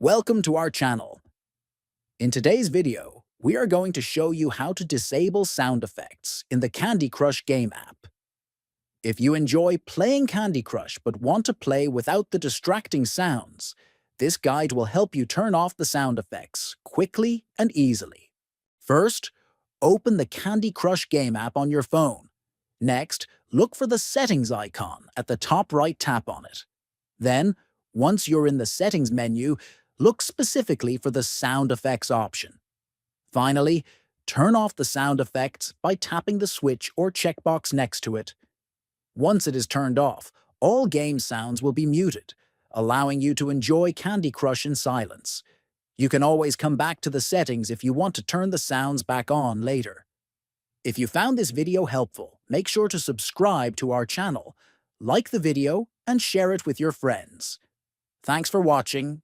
Welcome to our channel. In today's video, we are going to show you how to disable sound effects in the Candy Crush game app. If you enjoy playing Candy Crush but want to play without the distracting sounds, this guide will help you turn off the sound effects quickly and easily. First, open the Candy Crush game app on your phone. Next, look for the Settings icon at the top right, tap on it. Then, once you're in the Settings menu, look specifically for the Sound Effects option. Finally, turn off the sound effects by tapping the switch or checkbox next to it. Once it is turned off, all game sounds will be muted, allowing you to enjoy Candy Crush in silence. You can always come back to the settings if you want to turn the sounds back on later. If you found this video helpful, make sure to subscribe to our channel, like the video, and share it with your friends. Thanks for watching,